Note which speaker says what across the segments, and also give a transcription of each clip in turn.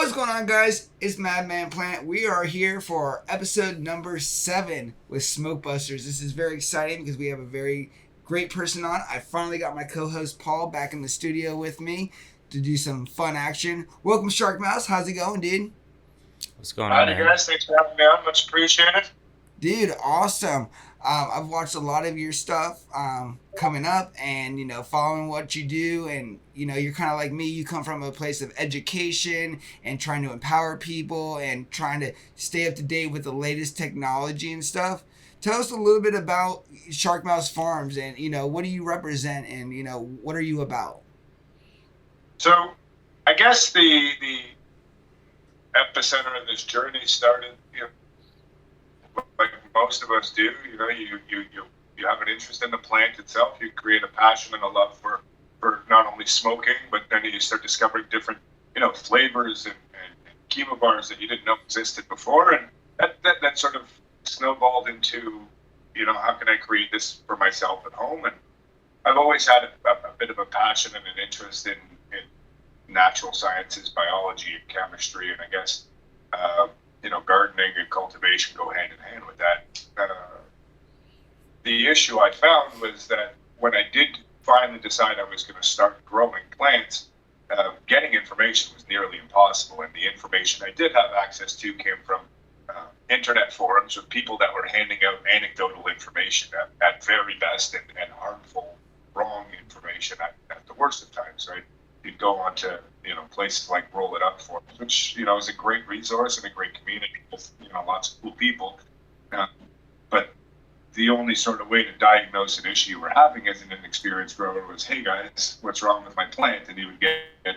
Speaker 1: What's going on, guys? It's Madman Plant. We are here for episode number 7 with SmokeBusters. This is very exciting because we have a very great person on. I finally got my co-host Paul back in the studio with me to do some fun action. Welcome, Sharkmouse. How's it going, dude?
Speaker 2: What's going on,
Speaker 3: Howdy,
Speaker 2: man?
Speaker 3: guys. Thanks for having me on. Much appreciated.
Speaker 1: Dude, awesome. I've watched a lot of your stuff coming up and, following what you do. And, you're kind of like me. You come from a place of education and trying to empower people and trying to stay up to date with the latest technology and stuff. Tell us a little bit about Sharkmouse Farms and, what do you represent and, what are you about?
Speaker 3: So, I guess the epicenter of this journey started, like most of us do. You have an interest in the plant itself. You create a passion and a love for not only smoking, but then you start discovering different, flavors and chemo bars that you didn't know existed before, and that sort of snowballed into, how can I create this for myself at home? And I've always had a bit of a passion and an interest in natural sciences, biology, and chemistry, and I guess gardening and cultivation go hand in hand with that. The issue I found was that when I did finally decide I was going to start growing plants, getting information was nearly impossible, and the information I did have access to came from internet forums with people that were handing out anecdotal information at very best and harmful, wrong information at the worst of times, right? You'd go on to places like Roll It Up Forums, which is a great resource and a great community with lots of cool people. But the only sort of way to diagnose an issue you were having as an inexperienced grower was, "Hey guys, what's wrong with my plant?" And you would get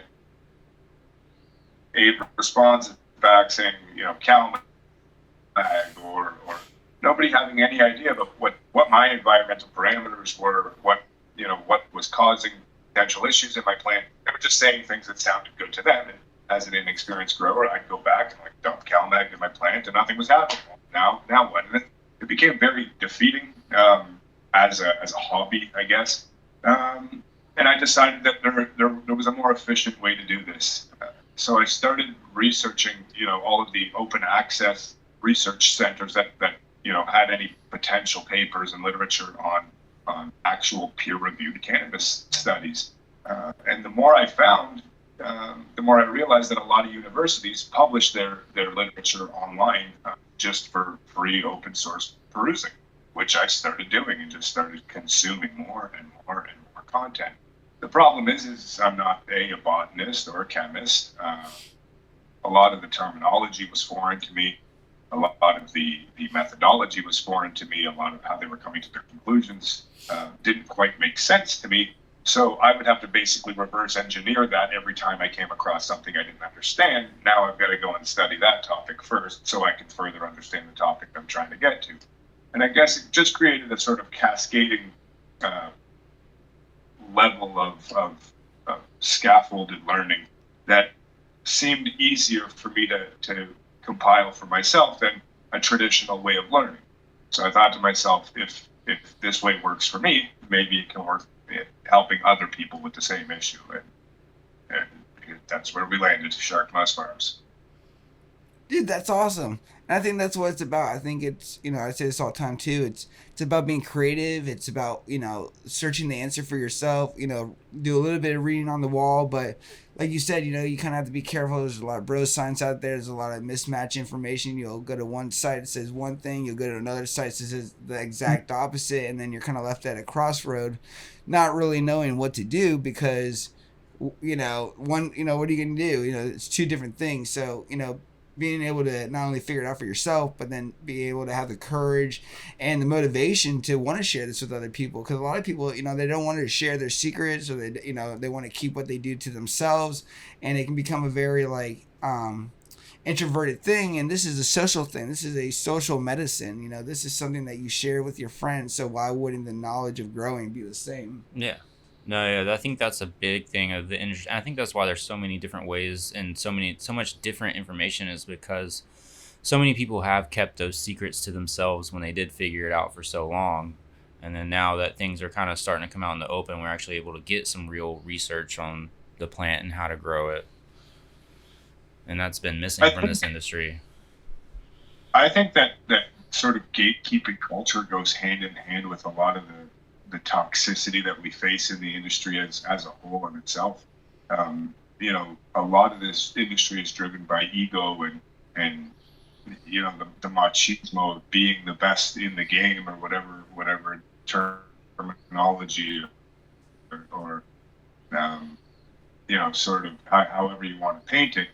Speaker 3: a response back saying, "Cal mag," or nobody having any idea about what my environmental parameters were, what was causing potential issues in my plant. They were just saying things that sounded good to them. And as an inexperienced grower, I'd go back and dump CalMag in my plant, and nothing was happening. Now what? And it became very defeating as a hobby, I guess. And I decided that there was a more efficient way to do this. So I started researching, all of the open access research centers that had any potential papers and literature on actual peer-reviewed cannabis studies. And the more I found, the more I realized that a lot of universities publish their literature online just for free open source perusing, which I started doing and just started consuming more and more and more content. The problem is I'm not a botanist or a chemist. A lot of the terminology was foreign to me. A lot of the methodology was foreign to me. A lot of how they were coming to their conclusions didn't quite make sense to me. So I would have to basically reverse engineer that every time I came across something I didn't understand. Now I've got to go and study that topic first so I can further understand the topic I'm trying to get to. And I guess it just created a sort of cascading level of scaffolded learning that seemed easier for me to compile for myself than a traditional way of learning. So I thought to myself, if this way works for me, maybe it can work helping other people with the same issue. And that's where we landed, Sharkmouse Farms.
Speaker 1: Dude, that's awesome. And I think that's what it's about. I think it's, I say this all the time too. It's about being creative. It's about, searching the answer for yourself, do a little bit of reading on the wall. But like you said, you kind of have to be careful. There's a lot of bro science out there. There's a lot of mismatch information. You'll go to one site that says one thing. You'll go to another site that says the exact opposite. And then you're kind of left at a crossroad, not really knowing what to do because, what are you going to do? It's two different things. So, being able to not only figure it out for yourself, but then be able to have the courage and the motivation to want to share this with other people. Because a lot of people, they don't want to share their secrets, or they want to keep what they do to themselves, and it can become a very introverted thing. And this is a social thing. This is a social medicine. This is something that you share with your friends. So why wouldn't the knowledge of growing be the same?
Speaker 2: Yeah. No, yeah, I think that's a big thing of the industry. I think that's why there's so many different ways and so much different information is because so many people have kept those secrets to themselves when they did figure it out for so long. And then now that things are kind of starting to come out in the open, we're actually able to get some real research on the plant and how to grow it. and that's been
Speaker 3: I
Speaker 2: missing from this
Speaker 3: think
Speaker 2: industry.
Speaker 3: I think that sort of gatekeeping culture goes hand in hand with a lot of the toxicity that we face in the industry as a whole in itself. A lot of this industry is driven by ego and the machismo of being the best in the game or whatever terminology or sort of however you want to paint it.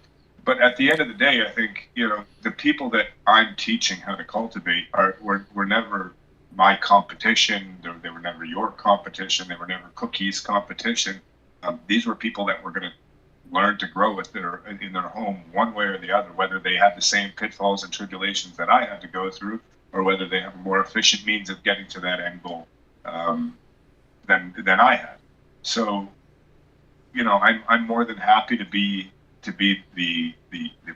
Speaker 3: But at the end of the day, I think, the people that I'm teaching how to cultivate were never my competition. They were never your competition. They were never Cookie's competition. These were people that were going to learn to grow in their home one way or the other, whether they had the same pitfalls and tribulations that I had to go through, or whether they have a more efficient means of getting to that end goal than I had. So, I'm more than happy to be the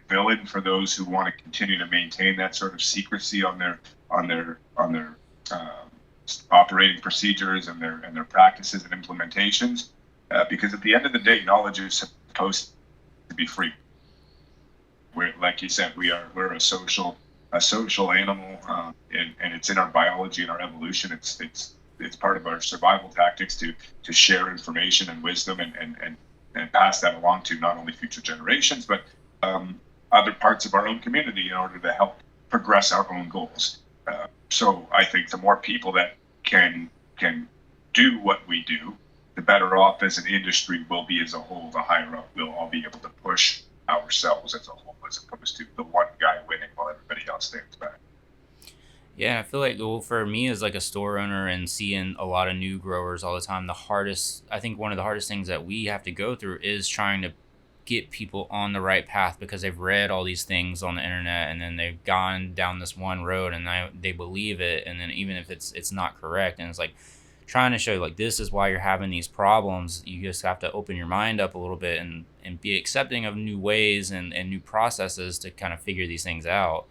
Speaker 3: villain for those who want to continue to maintain that sort of secrecy on their operating procedures and their practices and implementations, because at the end of the day, knowledge is supposed to be free. Like you said, we're a social animal, and it's in our biology and our evolution. It's part of our survival tactics to share information and wisdom and pass that along to not only future generations, but other parts of our own community in order to help progress our own goals. So I think the more people that can do what we do, the better off as an industry we'll be as a whole. The higher up we'll all be able to push ourselves as a whole, as opposed to the one guy winning while everybody else stands back.
Speaker 2: Yeah, I feel like, well, for me as like a store owner and seeing a lot of new growers all the time, I think one of the hardest things that we have to go through is trying to get people on the right path, because they've read all these things on the internet and then they've gone down this one road and they believe it, and then even if it's not correct, and it's like trying to show like this is why you're having these problems. You just have to open your mind up a little bit and be accepting of new ways and new processes to kind of figure these things out.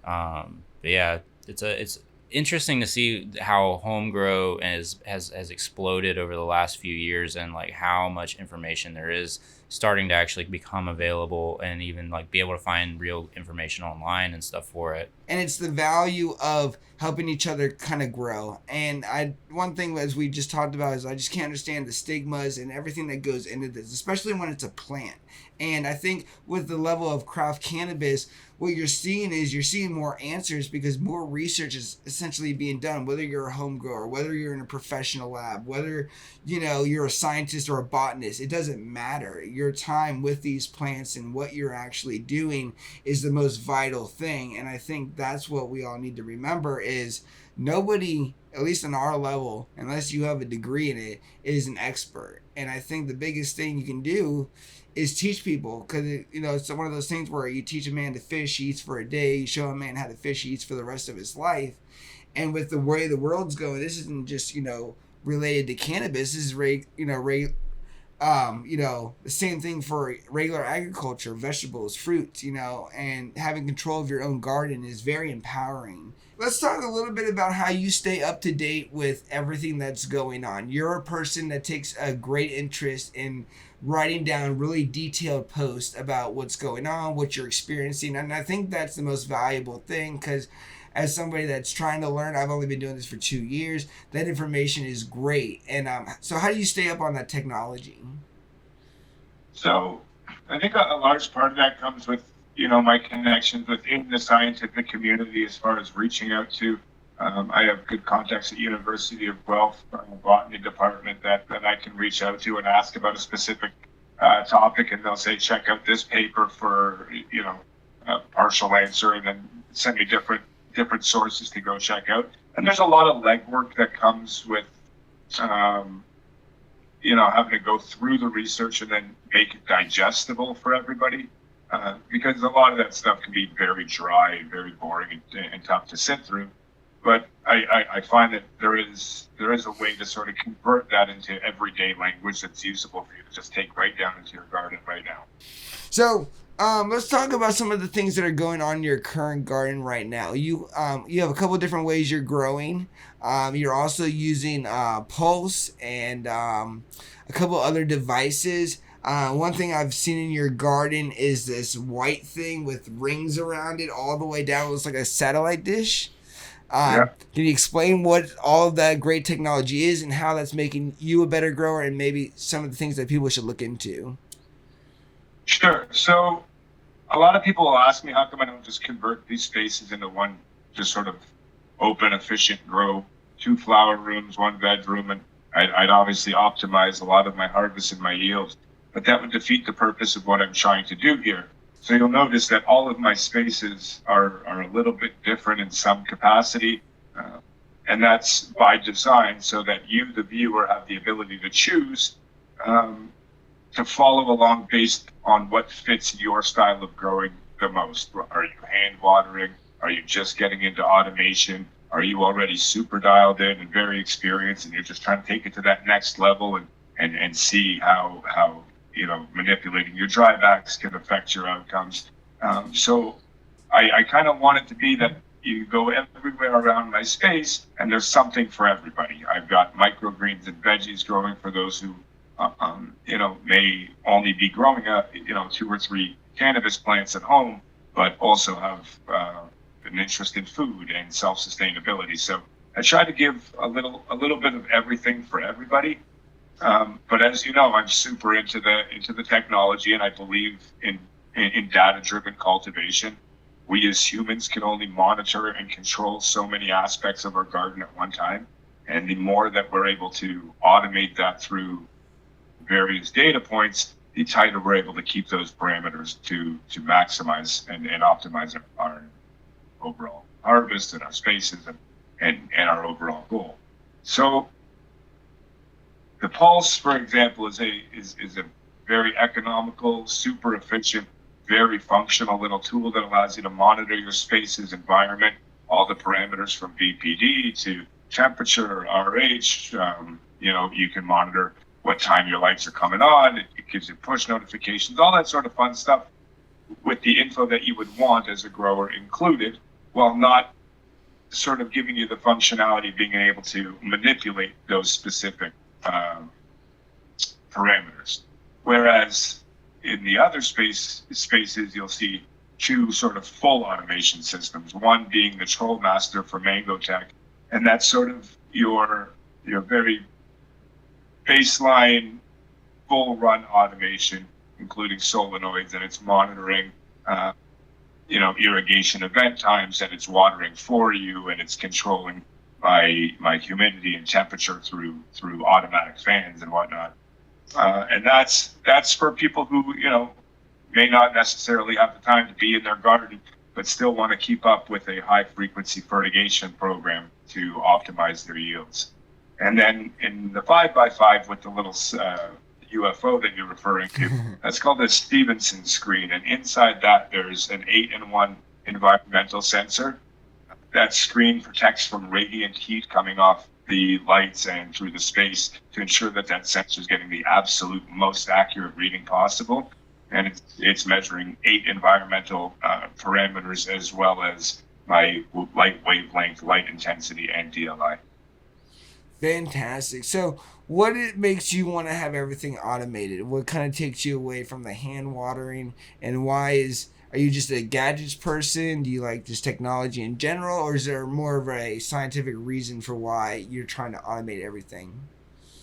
Speaker 2: But yeah, it's interesting to see how home grow has exploded over the last few years, and like how much information there is starting to actually become available, and even like be able to find real information online and stuff for it.
Speaker 1: And it's the value of helping each other kind of grow. And one thing, as we just talked about, is I just can't understand the stigmas and everything that goes into this, especially when it's a plant. And I think with the level of craft cannabis, what you're seeing more answers, because more research is essentially being done, whether you're a home grower, whether you're in a professional lab, whether you're a scientist or a botanist. It doesn't matter. Your time with these plants and what you're actually doing is the most vital thing. And I think that's what we all need to remember, is nobody, at least on our level, unless you have a degree in it, is an expert. And I think the biggest thing you can do is teach people, because it's one of those things where you teach a man to fish, he eats for a day. You show a man how to fish, he eats for the rest of his life. And with the way the world's going, this isn't just related to cannabis. This is the same thing for regular agriculture, vegetables, fruits, and having control of your own garden is very empowering. Let's talk a little bit about how you stay up to date with everything that's going on. You're a person that takes a great interest in writing down really detailed posts about what's going on, what you're experiencing. And I think that's the most valuable thing, because as somebody that's trying to learn, I've only been doing this for 2 years, that information is great. And so how do you stay up on that technology?
Speaker 3: So I think a large part of that comes with, my connections within the scientific community, as far as reaching out to. I have good contacts at University of Guelph, botany department that I can reach out to and ask about a specific topic, and they'll say, check out this paper for, a partial answer, and then send me different sources to go check out. And there's a lot of legwork that comes with, having to go through the research and then make it digestible for everybody. Because a lot of that stuff can be very dry, very boring, and tough to sit through. But I find that there is a way to sort of convert that into everyday language that's usable for you to just take right down into your garden right now.
Speaker 1: So let's talk about some of the things that are going on in your current garden right now. You have a couple different ways you're growing. You're also using Pulse and a couple other devices. One thing I've seen in your garden is this white thing with rings around it all the way down. It looks like a satellite dish.
Speaker 3: Yeah.
Speaker 1: Can you explain what all of that great technology is and how that's making you a better grower and maybe some of the things that people should look into?
Speaker 3: Sure. So a lot of people will ask me, how come I don't just convert these spaces into one just sort of open, efficient grow, 2 flower rooms, 1 bedroom, and I'd obviously optimize a lot of my harvest and my yields, but that would defeat the purpose of what I'm trying to do here. So you'll notice that all of my spaces are a little bit different in some capacity, uh, and that's by design so that you, the viewer, have the ability to choose. Um, to follow along based on what fits your style of growing the most. Are you hand watering? Are you just getting into automation? Are you already super dialed in and very experienced and you're just trying to take it to that next level and see how manipulating your drybacks can affect your outcomes. So I kind of want it to be that you go everywhere around my space and there's something for everybody. I've got microgreens and veggies growing for those who may only be growing 2 or 3 cannabis plants at home, but also have an interest in food and self-sustainability. So I try to give a little bit of everything for everybody. But as you know, I'm super into the technology, and I believe in data-driven cultivation. We as humans can only monitor and control so many aspects of our garden at one time, and the more that we're able to automate that through various data points, the tighter we're able to keep those parameters to maximize and optimize our overall harvest and our spaces and our overall goal. So the Pulse, for example, is a very economical, super efficient, very functional little tool that allows you to monitor your space's environment, all the parameters from BPD to temperature, RH. You can monitor what time your lights are coming on. It gives you push notifications, all that sort of fun stuff with the info that you would want as a grower included, while not sort of giving you the functionality of being able to manipulate those specific parameters. Whereas in the other spaces, you'll see 2 sort of full automation systems, one being the Trollmaster for Mango Tech, and that's sort of your very baseline full run automation, including solenoids, and it's monitoring irrigation event times, and it's watering for you, and it's controlling my humidity and temperature through automatic fans and whatnot. And that's for people who may not necessarily have the time to be in their garden, but still want to keep up with a high frequency fertigation program to optimize their yields. And then in the 5x5 with the little UFO that you're referring to, that's called the Stevenson screen. And inside that, there's an 8-in-1 environmental sensor. That screen protects from radiant heat coming off the lights and through the space to ensure that sensor is getting the absolute most accurate reading possible. And it's measuring 8 environmental parameters as well as my light wavelength, light intensity, and DLI.
Speaker 1: Fantastic. So, what it makes you want to have everything automated? What kind of takes you away from the hand watering, and are you just a gadgets person? Do you like just technology in general, or is there more of a scientific reason for why you're trying to automate everything?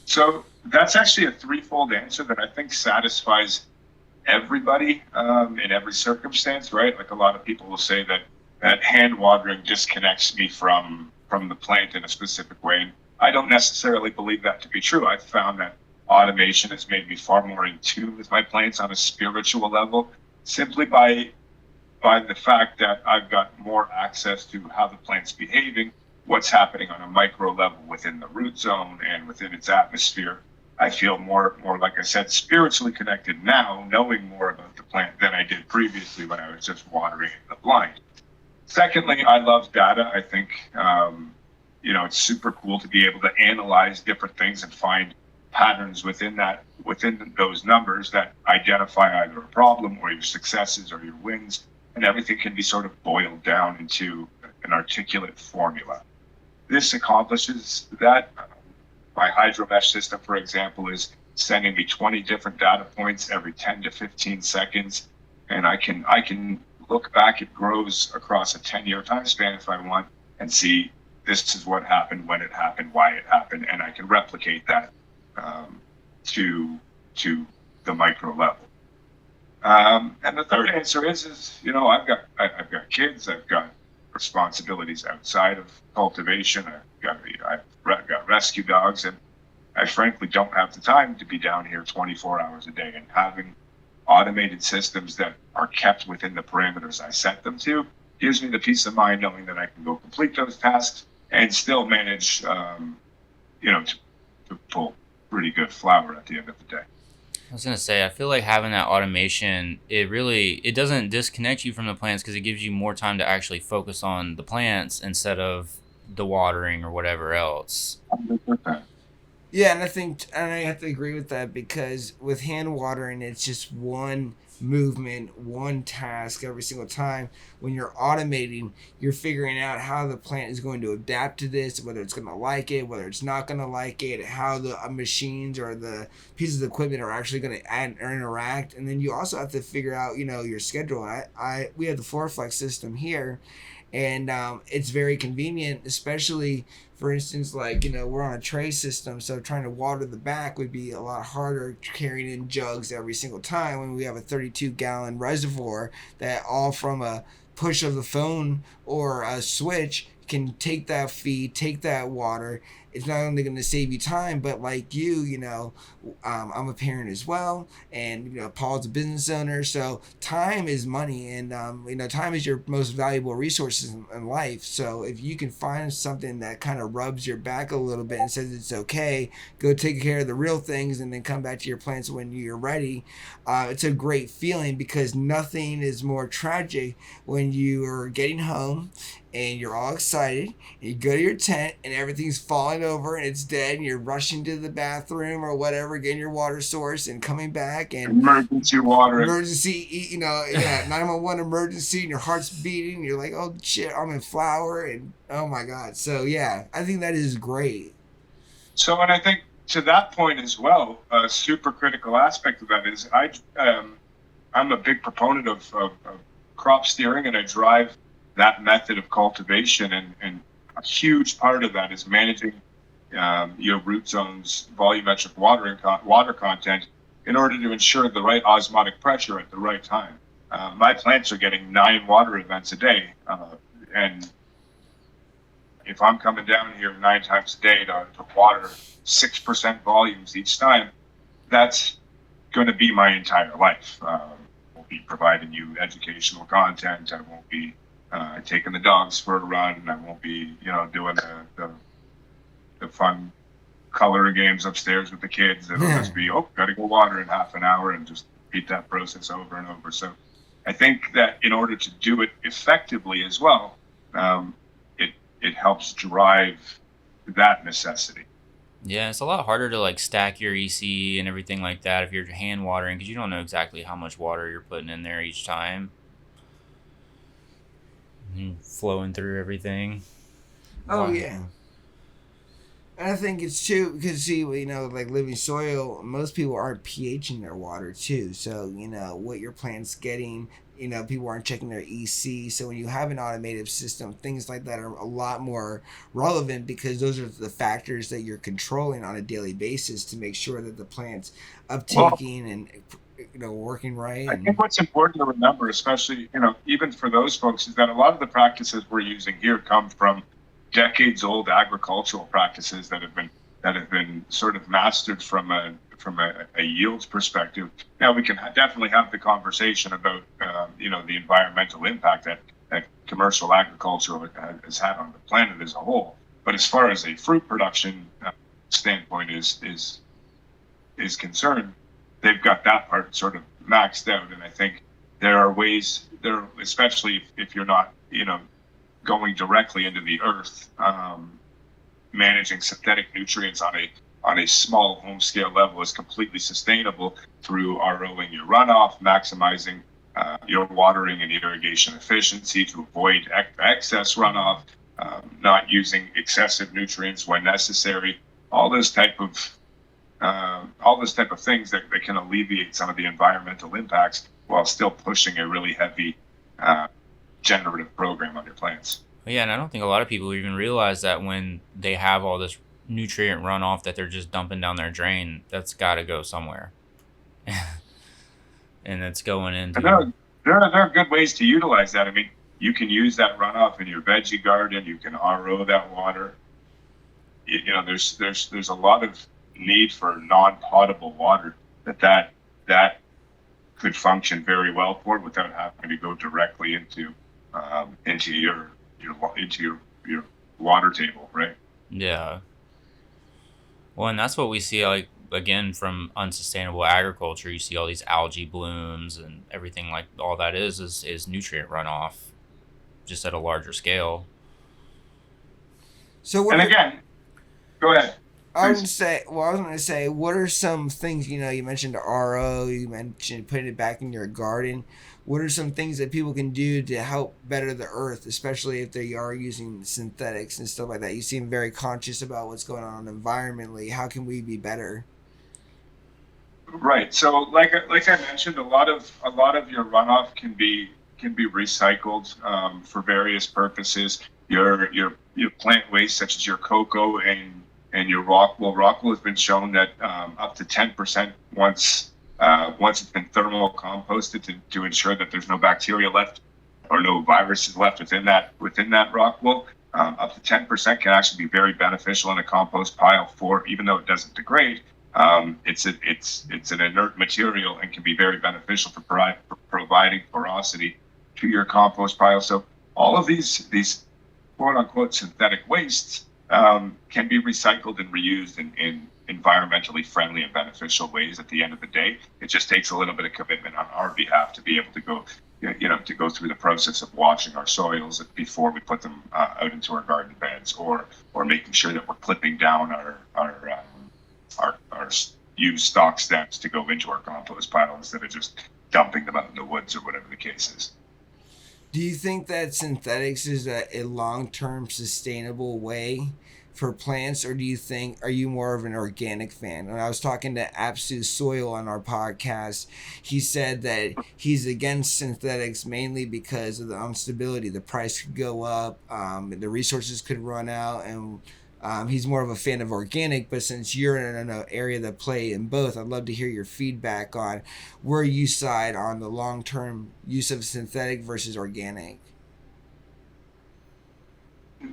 Speaker 3: So that's actually a threefold answer that I think satisfies everybody in every circumstance, right? Like a lot of people will say that hand watering disconnects me from the plant in a specific way. I don't necessarily believe that to be true. I've found that automation has made me far more in tune with my plants on a spiritual level, simply by the fact that I've got more access to how the plant's behaving, what's happening on a micro level within the root zone and within its atmosphere. I feel more, like I said, spiritually connected now, knowing more about the plant than I did previously when I was just watering in the blind. Secondly, I love data. I think it's super cool to be able to analyze different things and find patterns within those numbers that identify either a problem or your successes or your wins, and everything can be sort of boiled down into an articulate formula. This accomplishes that. My hydromesh system, for example, is sending me 20 different data points every 10 to 15 seconds. And I can look back at grows across a 10-year time span if I want and see this is what happened, when it happened, why it happened, and I can replicate that to the micro level. And the third answer is I've got kids, I've got responsibilities outside of cultivation, I've got rescue dogs, and I frankly don't have the time to be down here 24 hours a day. And having automated systems that are kept within the parameters I set them to gives me the peace of mind knowing that I can go complete those tasks and still manage, to pull pretty good flower at the end of the day.
Speaker 2: I was gonna say, I feel like having that automation, it doesn't disconnect you from the plants because it gives you more time to actually focus on the plants instead of the watering or whatever else.
Speaker 3: 100%.
Speaker 1: Yeah, and I have to agree with that, because with hand watering, it's just one movement, one task every single time. When you're automating, you're figuring out how the plant is going to adapt to this, whether it's going to like it, whether it's not going to like it, how the machines or the pieces of equipment are actually going to add or interact. And then you also have to figure out, your schedule. We have the FloorFlex system here, and it's very convenient, especially, for instance, like, we're on a tray system, so trying to water the back would be a lot harder carrying in jugs every single time when we have a 32-gallon reservoir that all from a push of the phone or a switch can take that feed, take that water. It's not only going to save you time, but like I'm a parent as well, and Paul's a business owner, so time is money, and time is your most valuable resources in life. So if you can find something that kind of rubs your back a little bit and says it's okay, go take care of the real things, and then come back to your plants when you're ready. It's a great feeling, because nothing is more tragic when you are getting home and you're all excited, and you go to your tent and everything's falling over and it's dead, and you're rushing to the bathroom or whatever, getting your water source and coming back, and
Speaker 3: Emergency water.
Speaker 1: 911 emergency, and your heart's beating, and you're like, oh shit, I'm in flower, and oh my God. So yeah, I think that is great.
Speaker 3: So, and I think to that point as well, a super critical aspect of that is I'm a big proponent of crop steering, and I drive that method of cultivation, and a huge part of that is managing your root zone's volumetric water content in order to ensure the right osmotic pressure at the right time. My plants are getting 9 water events a day, and if I'm coming down here 9 times a day to water 6% volumes each time, that's going to be my entire life. I won't be providing you educational content. I won't be taking the dogs for a run. I won't be, doing the fun color games upstairs with the kids. It'll just be, gotta go water in half an hour, and just repeat that process over and over. So I think that in order to do it effectively as well, it helps drive that necessity.
Speaker 2: Yeah, it's a lot harder to like stack your EC and everything like that if you're hand watering, because you don't know exactly how much water you're putting in there each time. Flowing through everything.
Speaker 1: Oh, wow. Yeah. And I think it's too, because like living soil, most people aren't pHing their water too. So, what your plant's getting, people aren't checking their EC. So when you have an automated system, things like that are a lot more relevant, because those are the factors that you're controlling on a daily basis to make sure that the plant's uptaking and working right.
Speaker 3: I think what's important to remember, especially, even for those folks, is that a lot of the practices we're using here come from decades old agricultural practices that have been sort of mastered from a yields perspective. Now we can definitely have the conversation about, the environmental impact that commercial agriculture has had on the planet as a whole. But as far as a fruit production standpoint is concerned, they've got that part sort of maxed out. And I think there are ways there, especially if you're not, going directly into the earth, managing synthetic nutrients on a small home scale level is completely sustainable through ROing your runoff, maximizing your watering and irrigation efficiency to avoid excess runoff, not using excessive nutrients when necessary. All those type of all those type of things that can alleviate some of the environmental impacts while still pushing a really heavy generative program on your plants.
Speaker 2: Yeah, and I don't think a lot of people even realize that when they have all this nutrient runoff that they're just dumping down their drain, that's got to go somewhere. And it's going
Speaker 3: And
Speaker 2: into.
Speaker 3: there are good ways to utilize that. I mean, you can use that runoff in your veggie garden. You can RO that water. You know, there's a lot of need for non-potable water that could function very well for without having to go directly into your water table, right?
Speaker 2: Yeah. Well, and that's what we see, like, again, from unsustainable agriculture. You see all these algae blooms and everything, like all that is nutrient runoff, just at a larger scale.
Speaker 1: So
Speaker 3: And again, go ahead.
Speaker 1: I was going to say, what are some things, you mentioned RO, you mentioned putting it back in your garden. What are some things that people can do to help better the earth, especially if they are using synthetics and stuff like that? You seem very conscious about what's going on environmentally. How can we be better?
Speaker 3: Right. So, like I mentioned, a lot of your runoff can be recycled for various purposes. Your plant waste, such as your cocoa and your rockwool. Rockwool has been shown that up to 10% once it's been thermal composted to ensure that there's no bacteria left or no viruses left within that rockwool. Up to 10% can actually be very beneficial in a compost pile even though it doesn't degrade. It's an inert material and can be very beneficial for providing porosity to your compost pile. So all of these quote unquote synthetic wastes can be recycled and reused in environmentally friendly and beneficial ways. At the end of the day, it just takes a little bit of commitment on our behalf to be able to go through the process of washing our soils before we put them out into our garden beds, or making sure that we're clipping down our used stock stems to go into our compost pile instead of just dumping them out in the woods or whatever the case is.
Speaker 1: Do you think that synthetics is a long-term sustainable way for plants, or are you more of an organic fan? When I was talking to Absolute Soil on our podcast, he said that he's against synthetics mainly because of the instability. The price could go up, the resources could run out, and he's more of a fan of organic. But since you're in an area that play in both, I'd love to hear your feedback on where you side on the long-term use of synthetic versus organic.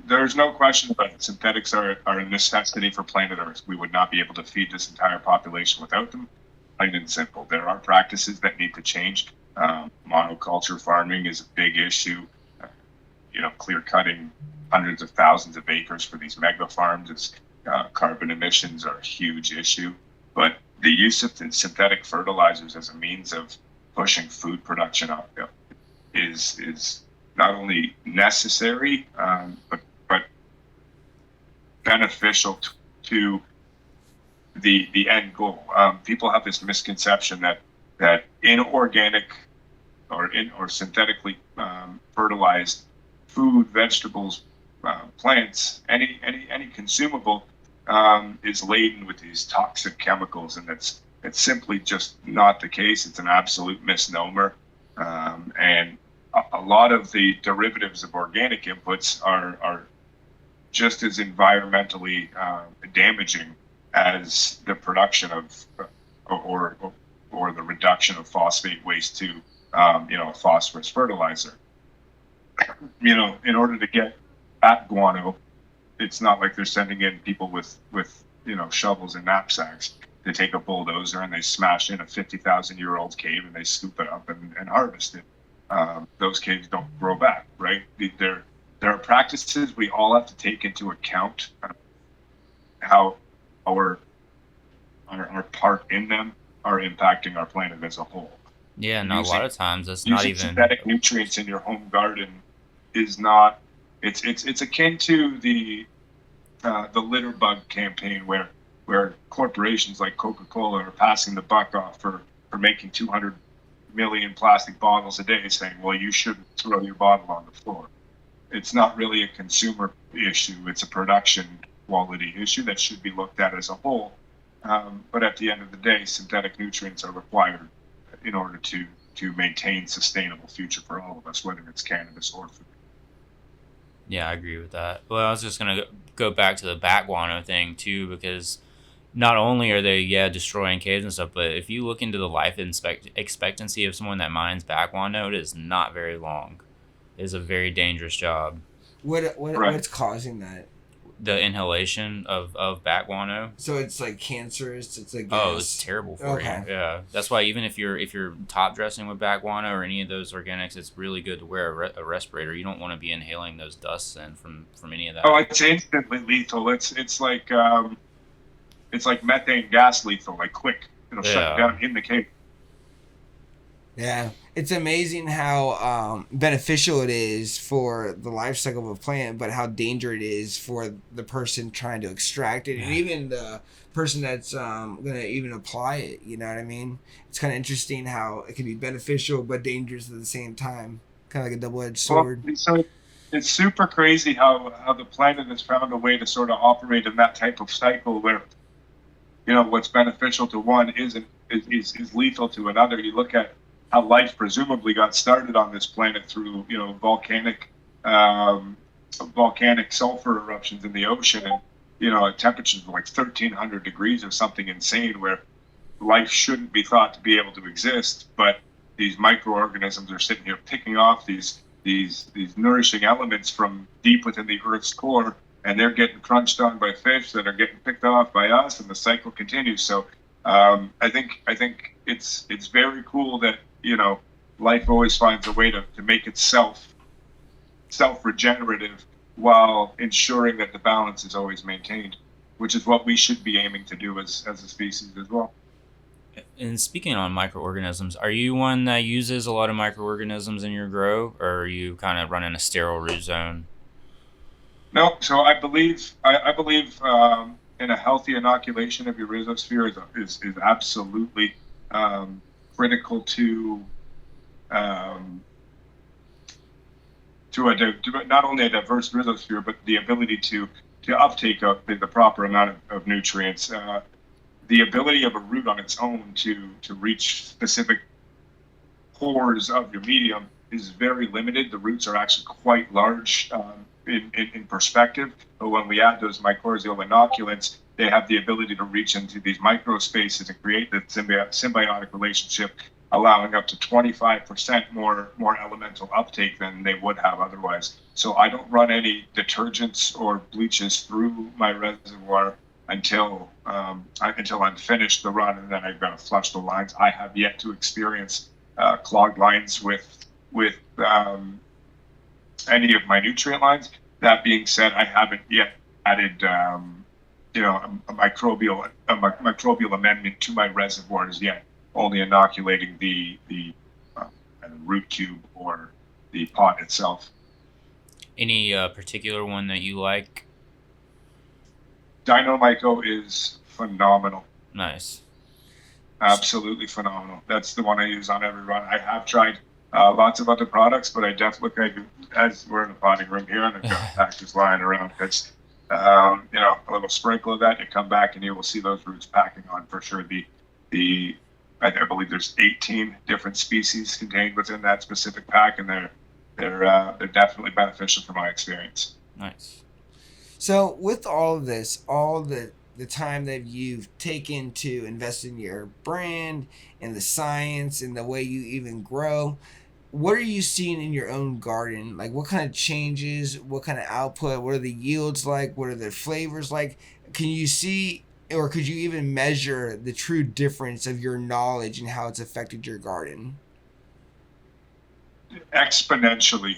Speaker 3: There's no question that synthetics are a necessity for planet Earth. We would not be able to feed this entire population without them. Plain and simple. There are practices that need to change. Monoculture farming is a big issue. Clear cutting hundreds of thousands of acres for these mega farms carbon emissions are a huge issue. But the use of synthetic fertilizers as a means of pushing food production up is not only necessary, but beneficial to the end goal. People have this misconception that inorganic or synthetically fertilized food, vegetables, plants, any consumable is laden with these toxic chemicals, and it's simply just not the case. It's an absolute misnomer, and a lot of the derivatives of organic inputs are just as environmentally damaging as the production of or the reduction of phosphate waste to a phosphorus fertilizer. In order to get at guano, it's not like they're sending in people with shovels and knapsacks. They take a bulldozer and they smash in a 50,000-year-old cave and they scoop it up and harvest it. Those caves don't grow back, right? There are practices we all have to take into account how our part in them are impacting our planet as a whole.
Speaker 2: Yeah, and a lot of times it's not even
Speaker 3: synthetic nutrients in your home garden is not. It's akin to the litter bug campaign where corporations like Coca-Cola are passing the buck off for making 200 million plastic bottles a day, saying, well, you shouldn't throw your bottle on the floor. It's not really a consumer issue. It's a production quality issue that should be looked at as a whole. But at the end of the day, synthetic nutrients are required in order to maintain sustainable future for all of us, whether it's cannabis or food.
Speaker 2: Yeah, I agree with that. Well, I was just gonna go back to the bat guano thing too, because not only are they destroying caves and stuff, but if you look into the life expectancy of someone that mines bat guano, it is not very long. It is a very dangerous job.
Speaker 3: Right.
Speaker 1: What's causing that?
Speaker 2: The inhalation of bat guano.
Speaker 1: So it's like cancerous. It's like
Speaker 2: Oh,
Speaker 1: gas.
Speaker 2: it's terrible for
Speaker 1: Okay.
Speaker 2: you. Yeah, that's why even if you're top dressing with bat guano or any of those organics, it's really good to wear a respirator. You don't want to be inhaling those dusts in from any of that.
Speaker 3: Oh, it's instantly lethal. It's like methane gas lethal. Like quick, it'll shut you down in the cave.
Speaker 1: Yeah, it's amazing how beneficial it is for the life cycle of a plant, but how dangerous it is for the person trying to extract it, and even the person that's gonna even apply it. You know what I mean? It's kind of interesting how it can be beneficial but dangerous at the same time, kind of like a double-edged sword.
Speaker 3: Well, so it's super crazy how the planet has found a way to sort of operate in that type of cycle where what's beneficial to one is lethal to another. You look at how life presumably got started on this planet through volcanic sulfur eruptions in the ocean, and at temperatures of like 1,300 degrees or something insane, where life shouldn't be thought to be able to exist, but these microorganisms are sitting here picking off these nourishing elements from deep within the Earth's core, and they're getting crunched on by fish that are getting picked off by us, and the cycle continues. So I think it's very cool that life always finds a way to make itself self-regenerative while ensuring that the balance is always maintained, which is what we should be aiming to do as a species as well.
Speaker 2: And speaking on microorganisms, are you one that uses a lot of microorganisms in your grow, or are you kind of running a sterile root zone?
Speaker 3: No, so I believe in a healthy inoculation of your rhizosphere is absolutely critical to not only a diverse rhizosphere, but the ability to uptake of the proper amount of nutrients. The ability of a root on its own to reach specific pores of your medium is very limited. The roots are actually quite large in perspective, but when we add those mycorrhizal inoculants, they have the ability to reach into these micro spaces and create that symbiotic relationship, allowing up to 25% more elemental uptake than they would have otherwise. So I don't run any detergents or bleaches through my reservoir until I'm finished the run, and then I've got to flush the lines. I have yet to experience clogged lines with any of my nutrient lines. That being said, I haven't yet added a microbial amendment to my reservoirs yet. Only inoculating the root tube or the pot itself.
Speaker 2: Any particular one that you like?
Speaker 3: Dino-Myco is phenomenal.
Speaker 2: Nice.
Speaker 3: Absolutely phenomenal. That's the one I use on every run. I have tried lots of other products, but I definitely, as we're in a potting room here, and I've got packets lying around, because a little sprinkle of that, you come back and you will see those roots packing on for sure. I believe there's 18 different species contained within that specific pack, and they're definitely beneficial from my experience.
Speaker 2: Nice.
Speaker 1: So with all of this, all the time that you've taken to invest in your brand and the science and the way you even grow, what are you seeing in your own garden? Like, what kind of changes, what kind of output, what are the yields like, what are the flavors like? Can you see, or could you even measure the true difference of your knowledge and how it's affected your garden?
Speaker 3: Exponentially.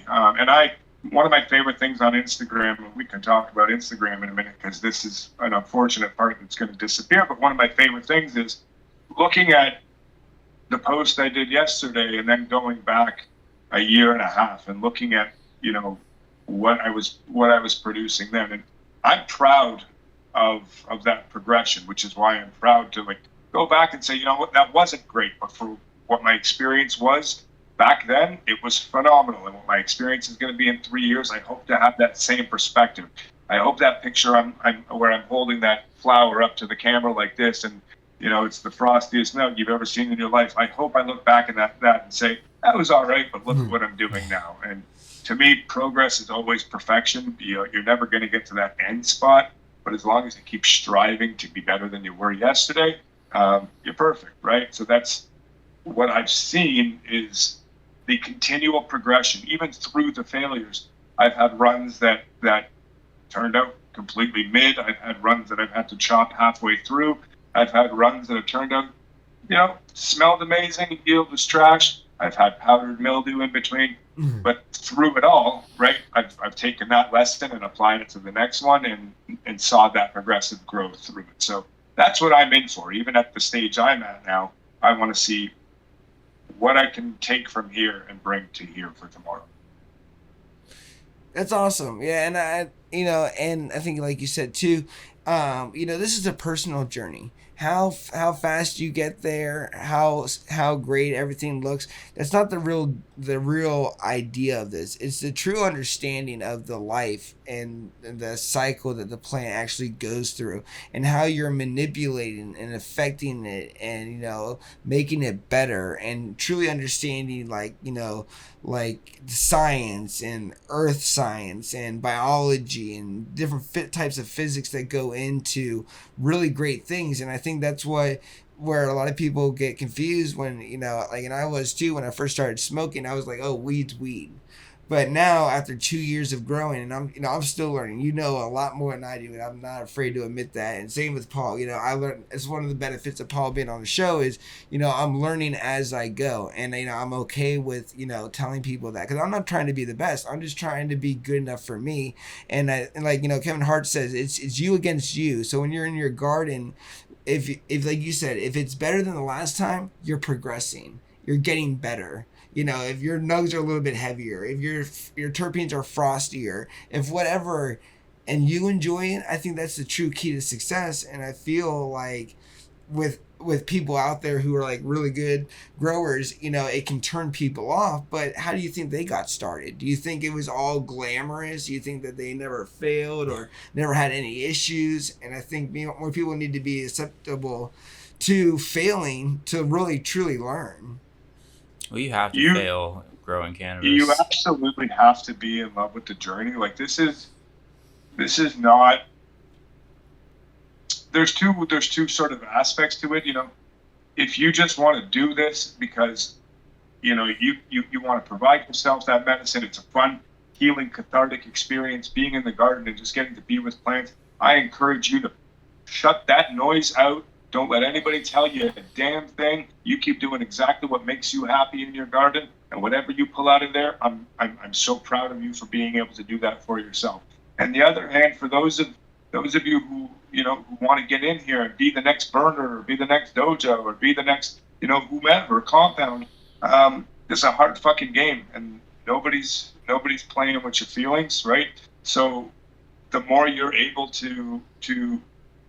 Speaker 3: One of my favorite things on Instagram, and we can talk about Instagram in a minute because this is an unfortunate part that's going to disappear, but one of my favorite things is looking at the post I did yesterday and then going back a year and a half and looking at, what I was producing then. And I'm proud of that progression, which is why I'm proud to go back and say, that wasn't great, but for what my experience was back then, it was phenomenal. And what my experience is going to be in 3 years, I hope to have that same perspective. I hope that picture I'm where I'm holding that flower up to the camera like this, and it's the frostiest milk you've ever seen in your life. I hope I look back at that and say that was all right, but look at what I'm doing now. And to me, progress is always perfection. You're never going to get to that end spot, but as long as you keep striving to be better than you were yesterday, you're perfect, right? So that's what I've seen is the continual progression, even through the failures. I've had runs that turned out completely mid. I've had runs that I've had to chop halfway through. I've had runs that have turned out, smelled amazing, yield was trash. I've had powdered mildew in between. But through it all, right, I've taken that lesson and applied it to the next one and saw that progressive growth through it. So that's what I'm in for. Even at the stage I'm at now, I want to see what I can take from here and bring to here for tomorrow.
Speaker 1: That's awesome. Yeah, and and I think like you said too, this is a personal journey. How fast you get there, how great everything looks. That's not the real idea of this. It's the true understanding of the life and the cycle that the plant actually goes through, and how you're manipulating and affecting it, and making it better, and truly understanding like science and earth science and biology and different types of physics that go into really great things. And I think that's where a lot of people get confused when, and I was too, when I first started smoking. I was like, oh, weed's weed. But now, after 2 years of growing, and I'm still learning. A lot more than I do, and I'm not afraid to admit that. And same with Paul. I learned. It's one of the benefits of Paul being on the show is, I'm learning as I go, and I'm okay with telling people that, because I'm not trying to be the best. I'm just trying to be good enough for me. And Kevin Hart says, it's you against you. So when you're in your garden, if like you said, if it's better than the last time, you're progressing. You're getting better. If your nugs are a little bit heavier, if your terpenes are frostier, if whatever, and you enjoy it, I think that's the true key to success. And I feel like with people out there who are like really good growers, it can turn people off. But how do you think they got started? Do you think it was all glamorous? Do you think that they never failed or never had any issues? And I think more people need to be acceptable to failing to really truly learn.
Speaker 2: Well, you have to fail growing cannabis.
Speaker 3: You absolutely have to be in love with the journey. Like this is not. There's two sort of aspects to it. If you just want to do this because, you want to provide yourself that medicine, it's a fun, healing, cathartic experience being in the garden and just getting to be with plants. I encourage you to shut that noise out. Don't let anybody tell you a damn thing. You keep doing exactly what makes you happy in your garden, and whatever you pull out of there, I'm so proud of you for being able to do that for yourself. And the other hand, for those of you who who want to get in here and be the next burner or be the next dojo or be the next whomever compound, it's a hard fucking game, and nobody's playing with your feelings, right? So the more you're able to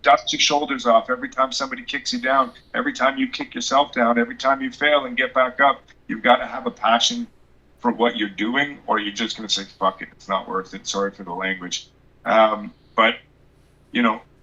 Speaker 3: dust your shoulders off every time somebody kicks you down, every time you kick yourself down, every time you fail and get back up, you've got to have a passion for what you're doing, or you're just going to say, fuck it, it's not worth it. Sorry for the language. But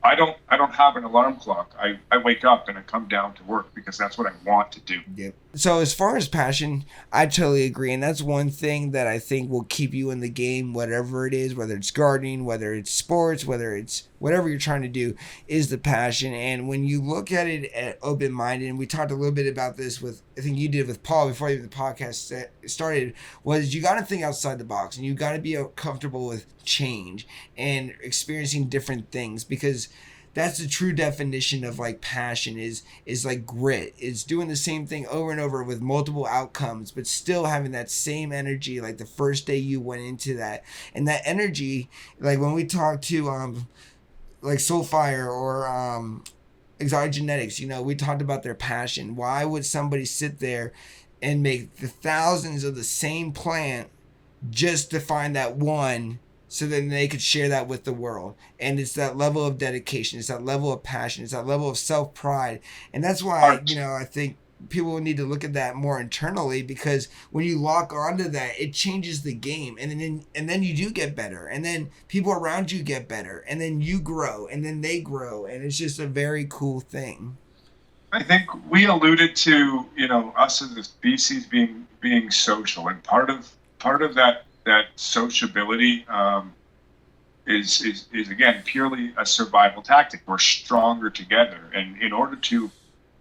Speaker 3: I don't have an alarm clock. I wake up and I come down to work because that's what I want to do.
Speaker 1: Yep. So as far as passion, I totally agree. And that's one thing that I think will keep you in the game, whatever it is, whether it's gardening, whether it's sports, whether it's whatever you're trying to do, is the passion. And when you look at it at open-minded, and we talked a little bit about this with, I think you did with Paul before even the podcast started, was you got to think outside the box, and you got to be comfortable with change and experiencing different things, because that's the true definition of like passion is like grit. It's doing the same thing over and over with multiple outcomes, but still having that same energy like the first day you went into that. And that energy, like when we talk to like Soulfire or Exotic Genetics, we talked about their passion. Why would somebody sit there and make the thousands of the same plant just to find that one, so then they could share that with the world? And it's that level of dedication, it's that level of passion, it's that level of self-pride. And that's why I think people need to look at that more internally, because when you lock onto that, it changes the game, and then you do get better, and then people around you get better, and then you grow, and then they grow, and it's just a very cool thing.
Speaker 3: I think we alluded to, us as a species being social, and part of that sociability is again purely a survival tactic. We're stronger together, and in order to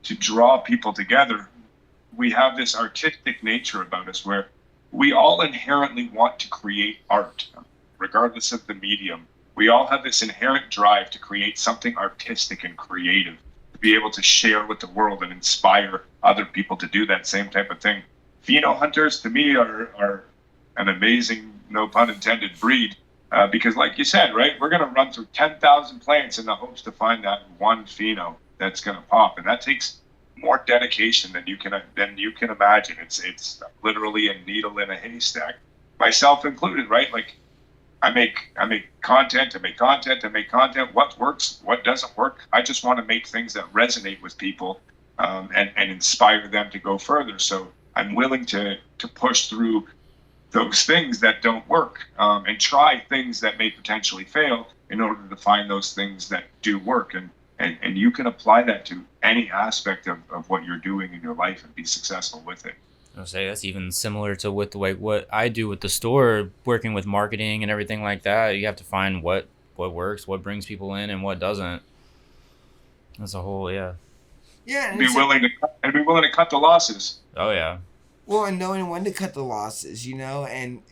Speaker 3: draw people together, we have this artistic nature about us where we all inherently want to create art, regardless of the medium. We all have this inherent drive to create something artistic and creative, to be able to share with the world and inspire other people to do that same type of thing. Pheno hunters, to me, are an amazing, no pun intended, breed. Because, like you said, right, we're going to run through 10,000 plants in the hopes to find that one pheno that's going to pop, and that takes more dedication than you can imagine. It's literally a needle in a haystack, myself included, right? Like I make content, I make content. What works, what doesn't work. I just want to make things that resonate with people, and inspire them to go further. So I'm willing to push through those things that don't work, and try things that may potentially fail in order to find those things that do work. And you can apply that to any aspect of what you're doing in your life and be successful with it.
Speaker 2: I'll say that's even similar to with like what I do with the store, working with marketing and everything like that. You have to find what works, what brings people in, and what doesn't. That's a whole
Speaker 1: Yeah, and
Speaker 3: Be willing to cut the losses.
Speaker 2: Oh yeah.
Speaker 1: well, and knowing when to cut the losses, and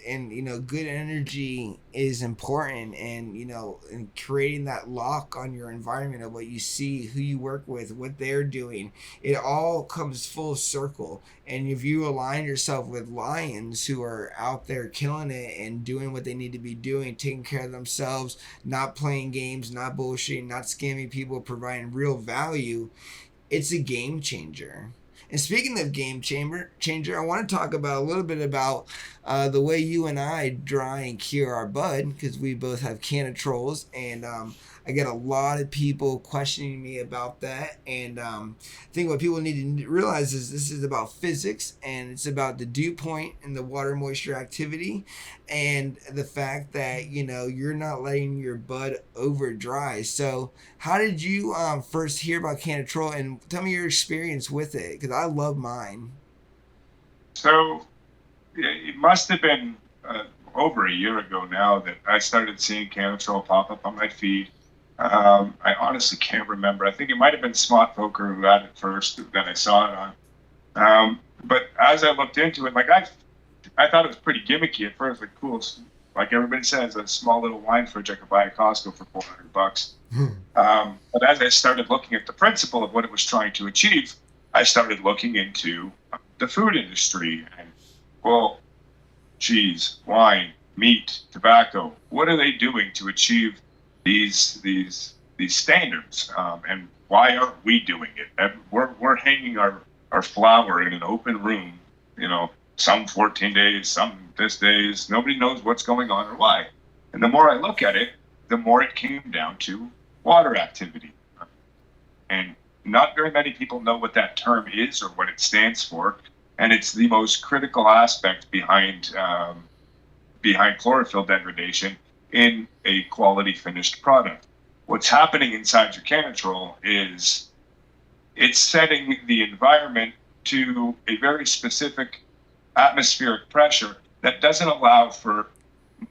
Speaker 1: good energy is important, and creating that lock on your environment of what you see, who you work with, what they're doing, it all comes full circle. And if you align yourself with lions who are out there killing it and doing what they need to be doing, taking care of themselves, not playing games, not bullshitting, not scamming people, providing real value, it's a game changer. And speaking of game changer, I want to talk about a little bit about the way you and I dry and cure our bud, because we both have Canatrolls, and I get a lot of people questioning me about that. And I think what people need to realize is this is about physics, and it's about the dew point and the water moisture activity, and the fact that you're not letting your bud over dry. So how did you first hear about Canatroll, and tell me your experience with it, because I love mine.
Speaker 3: So it must have been over a year ago now that I started seeing Canatrol pop up on my feed. I honestly can't remember. I think it might have been Smart Poker who had it first that I saw it on. But as I looked into it, like I thought it was pretty gimmicky at first, like cool. Like everybody says, a small little wine fridge I could buy at Costco for $400. But as I started looking at the principle of what it was trying to achieve, I started looking into the food industry and, well, cheese, wine, meat, tobacco. What are they doing to achieve these standards? And why aren't we doing it? We're hanging our flower in an open room, some 14 days, some this days. Nobody knows what's going on or why. And the more I look at it, the more it came down to water activity. And not very many people know what that term is or what it stands for. And it's the most critical aspect behind chlorophyll degradation in a quality finished product. What's happening inside your Canatrol is it's setting the environment to a very specific atmospheric pressure that doesn't allow for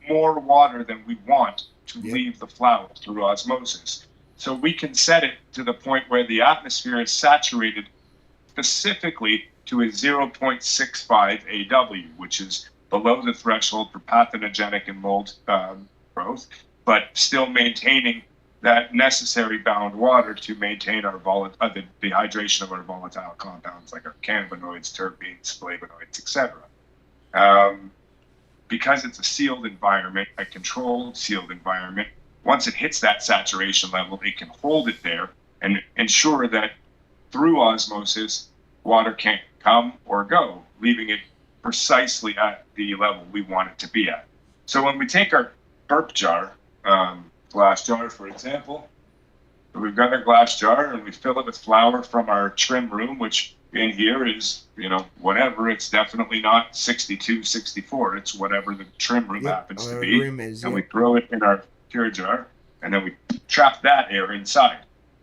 Speaker 3: more water than we want to leave the flower through osmosis. So we can set it to the point where the atmosphere is saturated specifically to a 0.65 AW, which is below the threshold for pathogentic and mold growth, but still maintaining that necessary bound water to maintain our the dehydration of our volatile compounds like our cannabinoids, terpenes, flavonoids, etc. Because it's a sealed environment, a controlled sealed environment, once it hits that saturation level, it can hold it there and ensure that through osmosis, water can't come or go, leaving it precisely at the level we want it to be at. So when we take our burp jar, glass jar, for example, we've got our glass jar and we fill it with flour from our trim room, which in here is, whatever. It's definitely not 62, 64. It's whatever the trim room
Speaker 1: Yep.
Speaker 3: happens to
Speaker 1: The
Speaker 3: be.
Speaker 1: room is.
Speaker 3: And we
Speaker 1: Yep.
Speaker 3: throw it in our cure jar, and then we trap that air inside.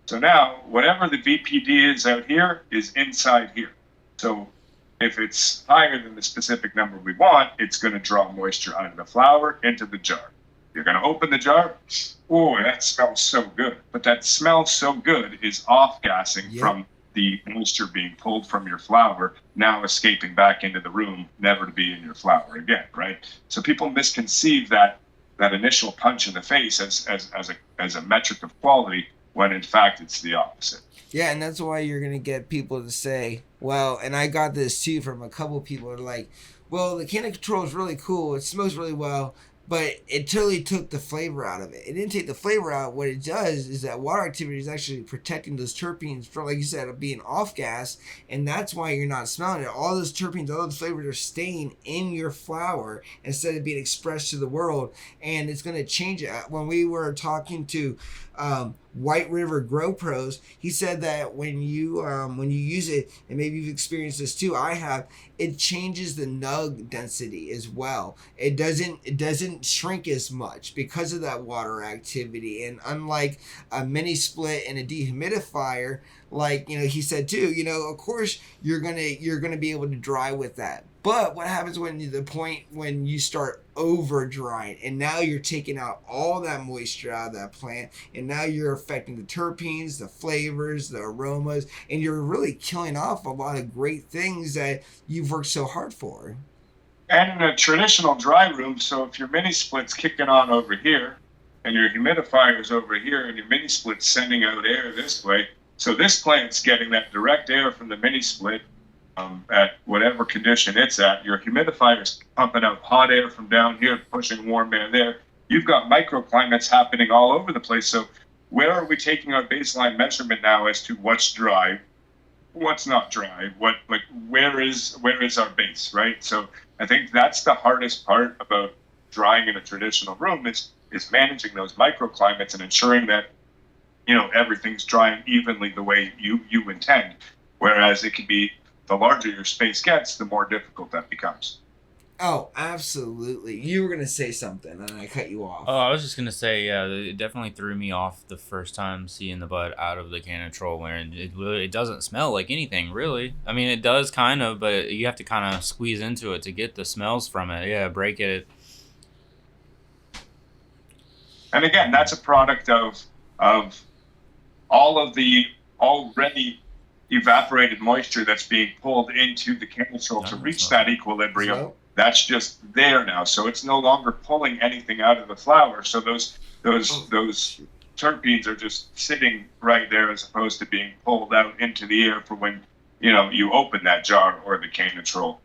Speaker 3: So now, whatever the VPD is out here is inside here. So if it's higher than the specific number we want, it's going to draw moisture out of the flower into the jar. You're going to open the jar. Oh, that smells so good. But that smell so good is off-gassing from the moisture being pulled from your flower, now escaping back into the room, never to be in your flower again, right? So people misconceive that initial punch in the face as a metric of quality, when in fact it's the opposite.
Speaker 1: Yeah, and that's why you're gonna get people to say, well, and I got this too from a couple people that are like, well, the can of control is really cool, it smells really well, but it totally took the flavor out of it. It didn't take the flavor out. What it does is that water activity is actually protecting those terpenes from, like you said, of being off gas, and that's why you're not smelling it. All those terpenes, all those flavors are staying in your flower instead of being expressed to the world, and it's going to change it. When we were talking to White River Grow Pros, he said that when you use it, and maybe you've experienced this too, I have, it changes the nug density as well. It doesn't shrink as much because of that water activity. And unlike a mini split and a dehumidifier, like he said too, of course you're gonna be able to dry with that. But what happens when you start over drying, and now you're taking out all that moisture out of that plant, and now you're affecting the terpenes, the flavors, the aromas, and you're really killing off a lot of great things that you've worked so hard for.
Speaker 3: And in a traditional dry room, so if your mini split's kicking on over here, and your humidifier's over here, and your mini split's sending out air this way, so this plant's getting that direct air from the mini split at whatever condition it's at. Your humidifier's pumping out hot air from down here, pushing warm air there. You've got microclimates happening all over the place. So where are we taking our baseline measurement now as to what's dry, what's not dry, where is our base, right? So I think that's the hardest part about drying in a traditional room is managing those microclimates and ensuring that everything's drying evenly the way you intend. Whereas it can be, the larger your space gets, the more difficult that becomes.
Speaker 1: Oh, absolutely. You were going to say something, and I cut you off.
Speaker 2: Oh, I was just going to say, yeah, it definitely threw me off the first time seeing the bud out of the can of troll, and it doesn't smell like anything, really. I mean, it does kind of, but you have to kind of squeeze into it to get the smells from it. Yeah, break it.
Speaker 3: And again, that's a product of all of the already evaporated moisture that's being pulled into the canister to reach that equilibrium. That's just there now, so it's no longer pulling anything out of the flower. So those terpenes are just sitting right there, as opposed to being pulled out into the air for when you open that jar or the canitrol.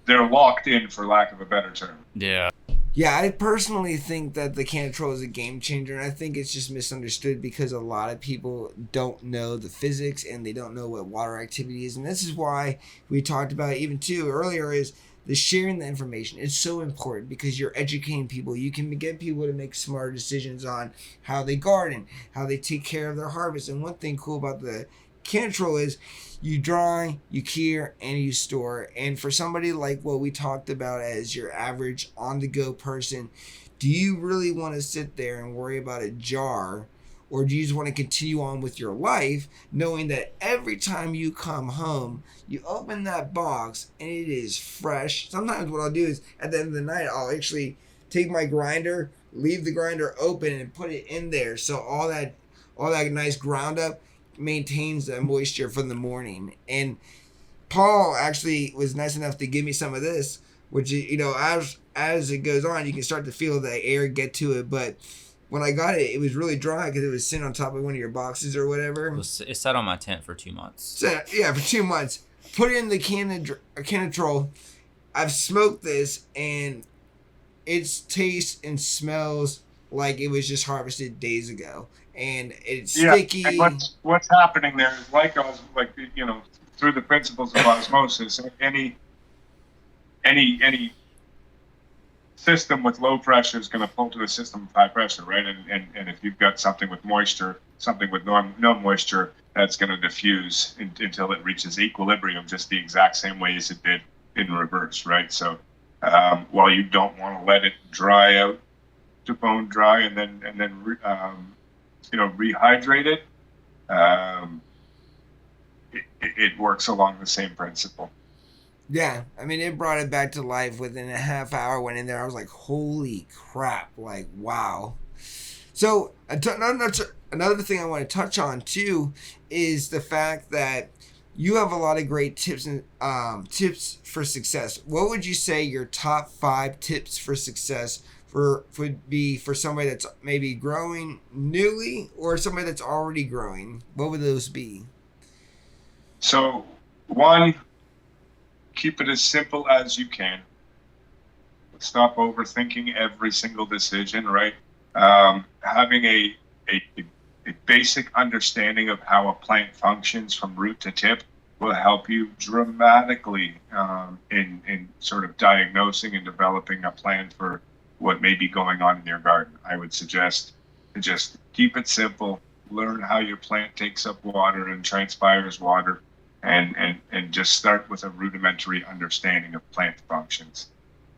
Speaker 3: They're locked in, for lack of a better term.
Speaker 2: Yeah.
Speaker 1: Yeah, I personally think that the can of troll is a game changer, and I think it's just misunderstood because a lot of people don't know the physics and they don't know what water activity is. And this is why we talked about even too earlier is the sharing the information. It's so important because you're educating people. You can get people to make smarter decisions on how they garden, how they take care of their harvest. And one thing cool about the can of troll is you dry, you cure, and you store. And for somebody like what we talked about as your average on-the-go person, do you really want to sit there and worry about a jar, or do you just want to continue on with your life knowing that every time you come home, you open that box and it is fresh? Sometimes what I'll do is at the end of the night, I'll actually take my grinder, leave the grinder open, and put it in there, so all that nice ground up maintains the moisture from the morning. And Paul actually was nice enough to give me some of this, which as it goes on, you can start to feel the air get to it. But when I got it, it was really dry because it was sitting on top of one of your boxes or whatever.
Speaker 2: It sat on my tent for 2 months.
Speaker 1: So, yeah, for 2 months. Put it in the can of troll. I've smoked this, and it tastes and smells like it was just harvested days ago. And it's sticky.
Speaker 3: And what's happening there is through the principles of osmosis, any system with low pressure is going to pull to a system with high pressure, right? And if you've got something with moisture, something with no moisture that's going to diffuse until it reaches equilibrium, just the exact same way as it did in reverse, right? So while you don't want to let it dry out to bone dry and then rehydrate it, it works along the same principle.
Speaker 1: Yeah, I mean, it brought it back to life within a half hour. Went in there, I was like, "Holy crap!" Like, wow. So another thing I want to touch on too is the fact that you have a lot of great tips and tips for success. What would you say your top 5 tips for success would be for somebody that's maybe growing newly or somebody that's already growing? What would those be?
Speaker 3: So, one, keep it as simple as you can. Stop overthinking every single decision, right? Having a basic understanding of how a plant functions from root to tip will help you dramatically in sort of diagnosing and developing a plan for what may be going on in your garden. I would suggest to just keep it simple, learn how your plant takes up water and transpires water, and just start with a rudimentary understanding of plant functions.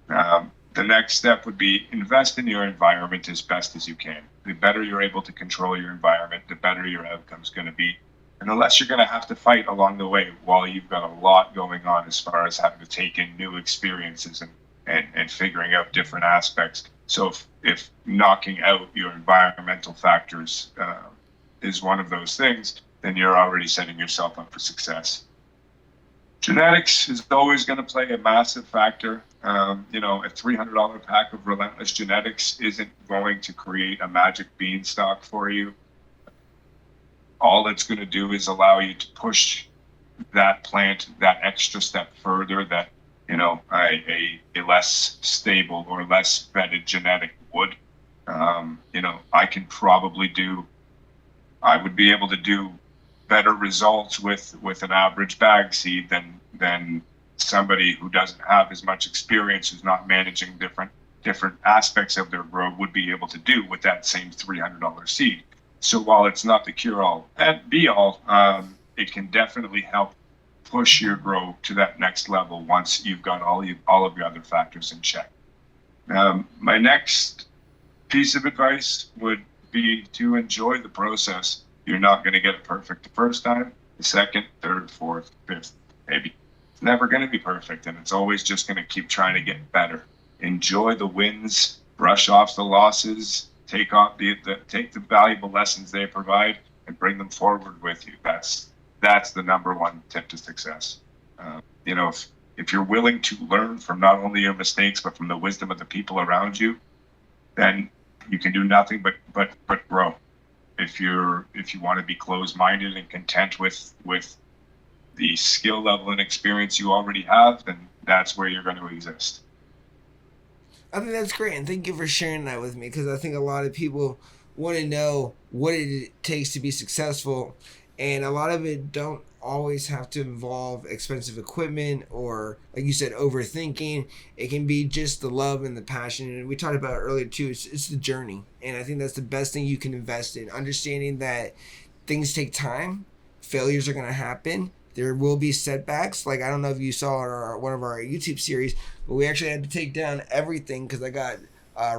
Speaker 3: The next step would be invest in your environment as best as you can. The better you're able to control your environment, the better your outcome's going to be. And the less you're going to have to fight along the way while you've got a lot going on as far as having to take in new experiences and figuring out different aspects. So if knocking out your environmental factors is one of those things, then you're already setting yourself up for success. Genetics is always going to play a massive factor. A $300 pack of Relentless Genetics isn't going to create a magic beanstalk for you. All it's going to do is allow you to push that plant that extra step further that, a less stable or less vetted genetic would. I would be able to do better results with an average bag seed than somebody who doesn't have as much experience, who's not managing different aspects of their grow, would be able to do with that same $300 seed. So while it's not the cure-all and be-all, it can definitely help push your grow to that next level once you've got all of your other factors in check. My next piece of advice would be to enjoy the process. You're not going to get it perfect the first time, the second, third, fourth, fifth, maybe. It's never going to be perfect, and it's always just going to keep trying to get better. Enjoy the wins, brush off the losses, take the valuable lessons they provide, and bring them forward with you. That's the number one tip to success. If you're willing to learn from not only your mistakes but from the wisdom of the people around you, then you can do nothing but grow. If you want to be closed-minded and content with the skill level and experience you already have, then that's where you're going to exist.
Speaker 1: I think that's great, and thank you for sharing that with me, because I think a lot of people want to know what it takes to be successful, and a lot of it don't always have to involve expensive equipment or, like you said, overthinking. It can be just the love and the passion, and we talked about it earlier too. It's the journey, and I think that's the best thing you can invest in. Understanding that things take time, failures are going to happen. There will be setbacks. Like, I don't know if you saw one of our YouTube series, but we actually had to take down everything because I got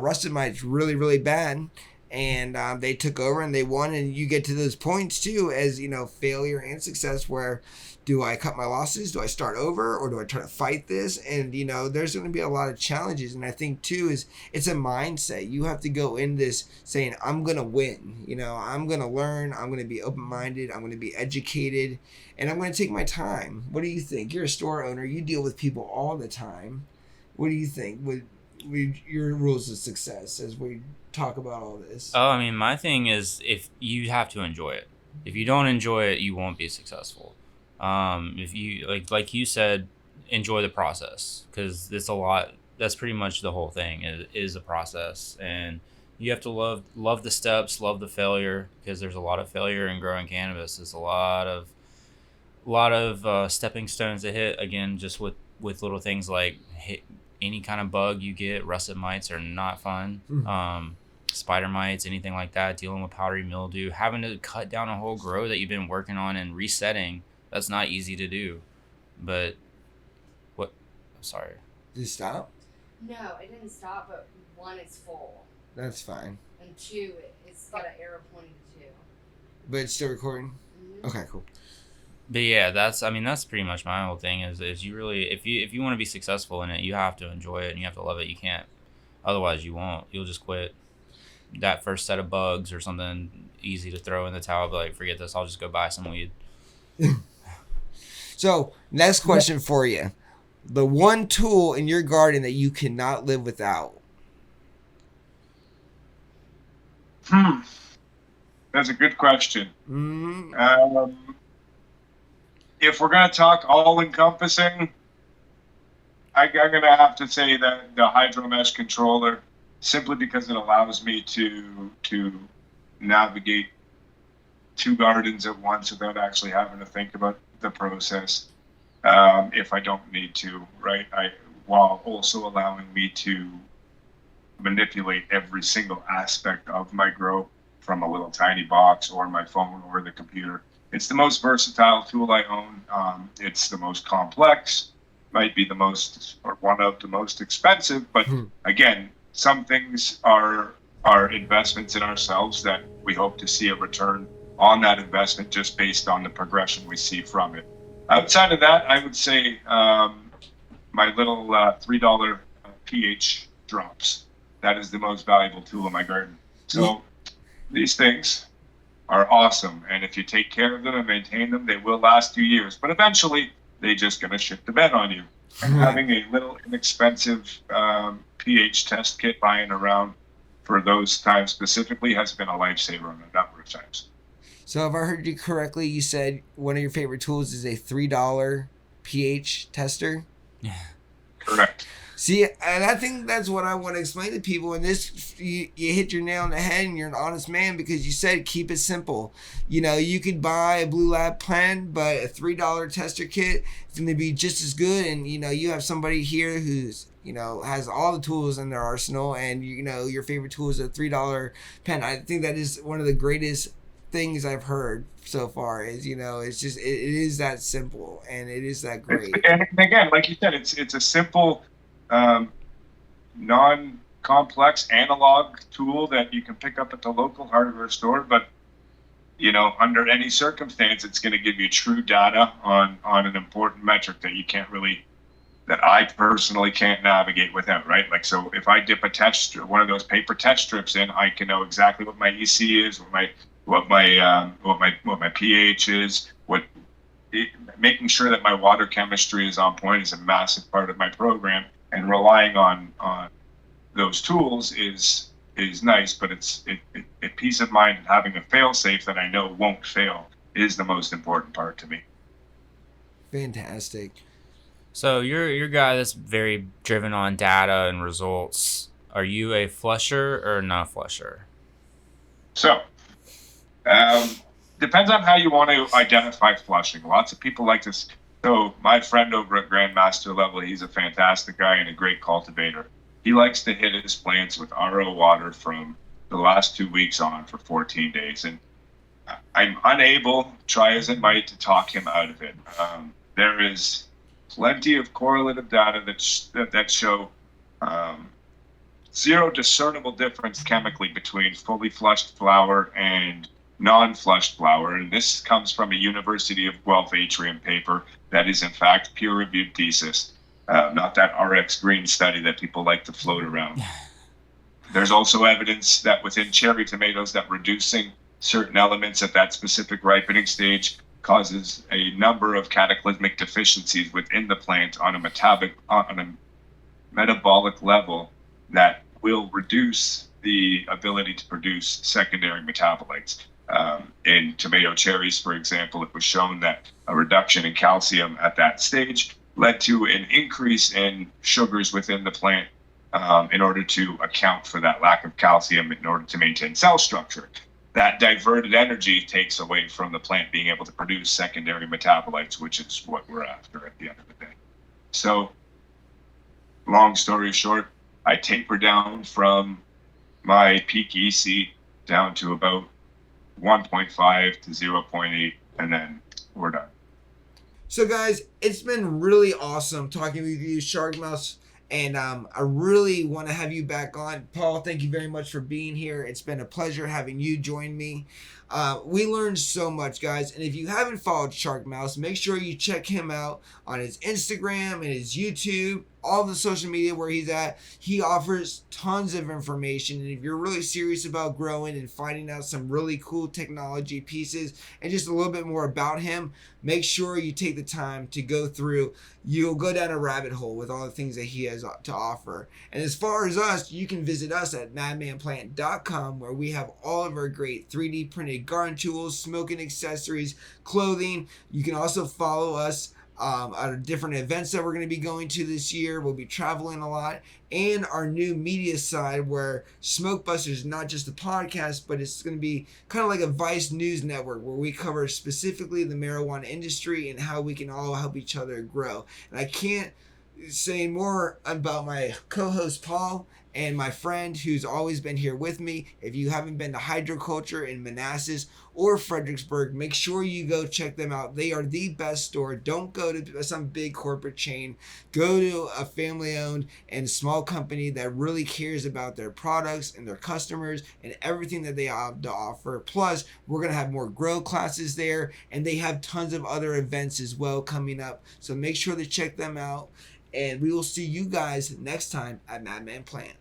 Speaker 1: rusted mites really, really bad. And they took over and they won. And you get to those points too, as failure and success, where do I cut my losses? Do I start over, or do I try to fight this? And there's going to be a lot of challenges. And I think too is it's a mindset. You have to go in this saying, I'm going to win. I'm going to learn. I'm going to be open-minded. I'm going to be educated, and I'm going to take my time. What do you think? You're a store owner. You deal with people all the time. What do you think? What your rules of success as we talk about all this?
Speaker 2: Oh, I mean, my thing is, if you have to enjoy it. If you don't enjoy it, you won't be successful. If you like you said, enjoy the process, because it's a lot. That's pretty much the whole thing. It is a process, and you have to love the steps, love the failure, because there's a lot of failure in growing cannabis. There's a lot of stepping stones to hit. Again, just with little things like any kind of bug you get. Russet mites are not fun. spider mites, anything like that, dealing with powdery mildew, having to cut down a whole grow that you've been working on and resetting. That's not easy to do. But what? I'm sorry.
Speaker 1: Did it stop?
Speaker 4: No, it didn't stop, but one, it's full.
Speaker 1: That's fine.
Speaker 4: And two, it's got an arrow pointing to two.
Speaker 1: But it's still recording?
Speaker 4: Mm-hmm.
Speaker 1: Okay, cool.
Speaker 2: But yeah, that's pretty much my whole thing is you really, if you want to be successful in it, you have to enjoy it and you have to love it. You can't, otherwise you won't. You'll just quit. That first set of bugs or something easy to throw in the towel, be like, forget this, I'll just go buy some weed.
Speaker 1: So, next question for you. The one tool in your garden that you cannot live without.
Speaker 3: That's a good question.
Speaker 1: Mm-hmm.
Speaker 3: If we're going to talk all-encompassing, I'm going to have to say that the hydro mesh controller, simply because it allows me to navigate 2 gardens at once without actually having to think about the process, if I don't need to, right? While also allowing me to manipulate every single aspect of my grow from a little tiny box or my phone or the computer. It's the most versatile tool I own. It's the most complex, might be the most, or one of the most expensive, but again, some things are investments in ourselves that we hope to see a return on that investment just based on the progression we see from it. Outside of that, I would say my little $3 pH drops. That is the most valuable tool in my garden. So these things are awesome, and if you take care of them and maintain them, they will last you years. But eventually, they're just going to shit the bed on you. And having a little inexpensive pH test kit lying around for those times specifically has been a lifesaver on a number of times.
Speaker 1: So if I heard you correctly, you said one of your favorite tools is a $3 pH tester?
Speaker 3: Correct.
Speaker 1: See, and I think that's what I want to explain to people. And this, you hit your nail on the head, and you're an honest man because you said keep it simple. You know, you could buy a Blue Lab plan, but a $3 tester kit is going to be just as good. And, you know, you have somebody here who's, you know, has all the tools in their arsenal, and, you know, your favorite tool is a $3 pen. I think that is one of the greatest things I've heard so far is, you know, it's just, it is that simple, and it is that great.
Speaker 3: And again, like you said, it's a simple, non-complex analog tool that you can pick up at the local hardware store, but you know, under any circumstance, it's going to give you true data on an important metric that you can't really, that I personally can't navigate without, right? Like, so if I dip one of those paper test strips in, I can know exactly what my EC is, what my pH is, making sure that my water chemistry is on point is a massive part of my program. And relying on those tools is nice, but it's peace of mind and having a fail safe that I know won't fail is the most important part to me.
Speaker 1: Fantastic.
Speaker 2: So you're a guy that's very driven on data and results. Are you a flusher or not flusher?
Speaker 3: So, depends on how you want to identify flushing. Lots of people like this. So my friend over at Grandmaster level, he's a fantastic guy and a great cultivator. He likes to hit his plants with RO water from the last 2 weeks on for 14 days. And I'm unable, try as I might, to talk him out of it. There is plenty of correlative data that show zero discernible difference chemically between fully flushed flower and non-flushed flower, and this comes from a University of Guelph Atrium paper that is in fact peer-reviewed thesis, not that RX Green study that people like to float around. There's also evidence that within cherry tomatoes that reducing certain elements at that specific ripening stage causes a number of cataclysmic deficiencies within the plant on a metabolic level that will reduce the ability to produce secondary metabolites. In tomato cherries, for example, it was shown that a reduction in calcium at that stage led to an increase in sugars within the plant in order to account for that lack of calcium in order to maintain cell structure. That diverted energy takes away from the plant being able to produce secondary metabolites, which is what we're after at the end of the day. So, long story short, I taper down from my peak EC down to about 1.5 to 0.8, and then we're done.
Speaker 1: So, guys, it's been really awesome talking with you, Sharkmouse, and I really want to have you back on. Paul, thank you very much for being here. It's been a pleasure having you join me. We learned so much, guys, and if you haven't followed Sharkmouse, make sure you check him out on his Instagram and his YouTube, all the social media where he's at. He offers tons of information, and if you're really serious about growing and finding out some really cool technology pieces and just a little bit more about him, make sure you take the time to go through. You'll go down a rabbit hole with all the things that he has to offer. And as far as us, you can visit us at madmanplant.com, where we have all of our great 3D printed garden tools, smoking accessories, clothing. You can also follow us at different events that we're going to be going to this year. We'll be traveling a lot, and our new media side where SmokeBusters is not just a podcast, but it's going to be kind of like a Vice News network where we cover specifically the marijuana industry and how we can all help each other grow. And I can't say more about my co-host Paul and my friend who's always been here with me. If you haven't been to Hydroculture in Manassas or Fredericksburg, make sure you go check them out. They are the best store. Don't go to some big corporate chain. Go to a family-owned and small company that really cares about their products and their customers and everything that they have to offer. Plus, we're going to have more grow classes there, and they have tons of other events as well coming up. So make sure to check them out. And we will see you guys next time at Madman Plant.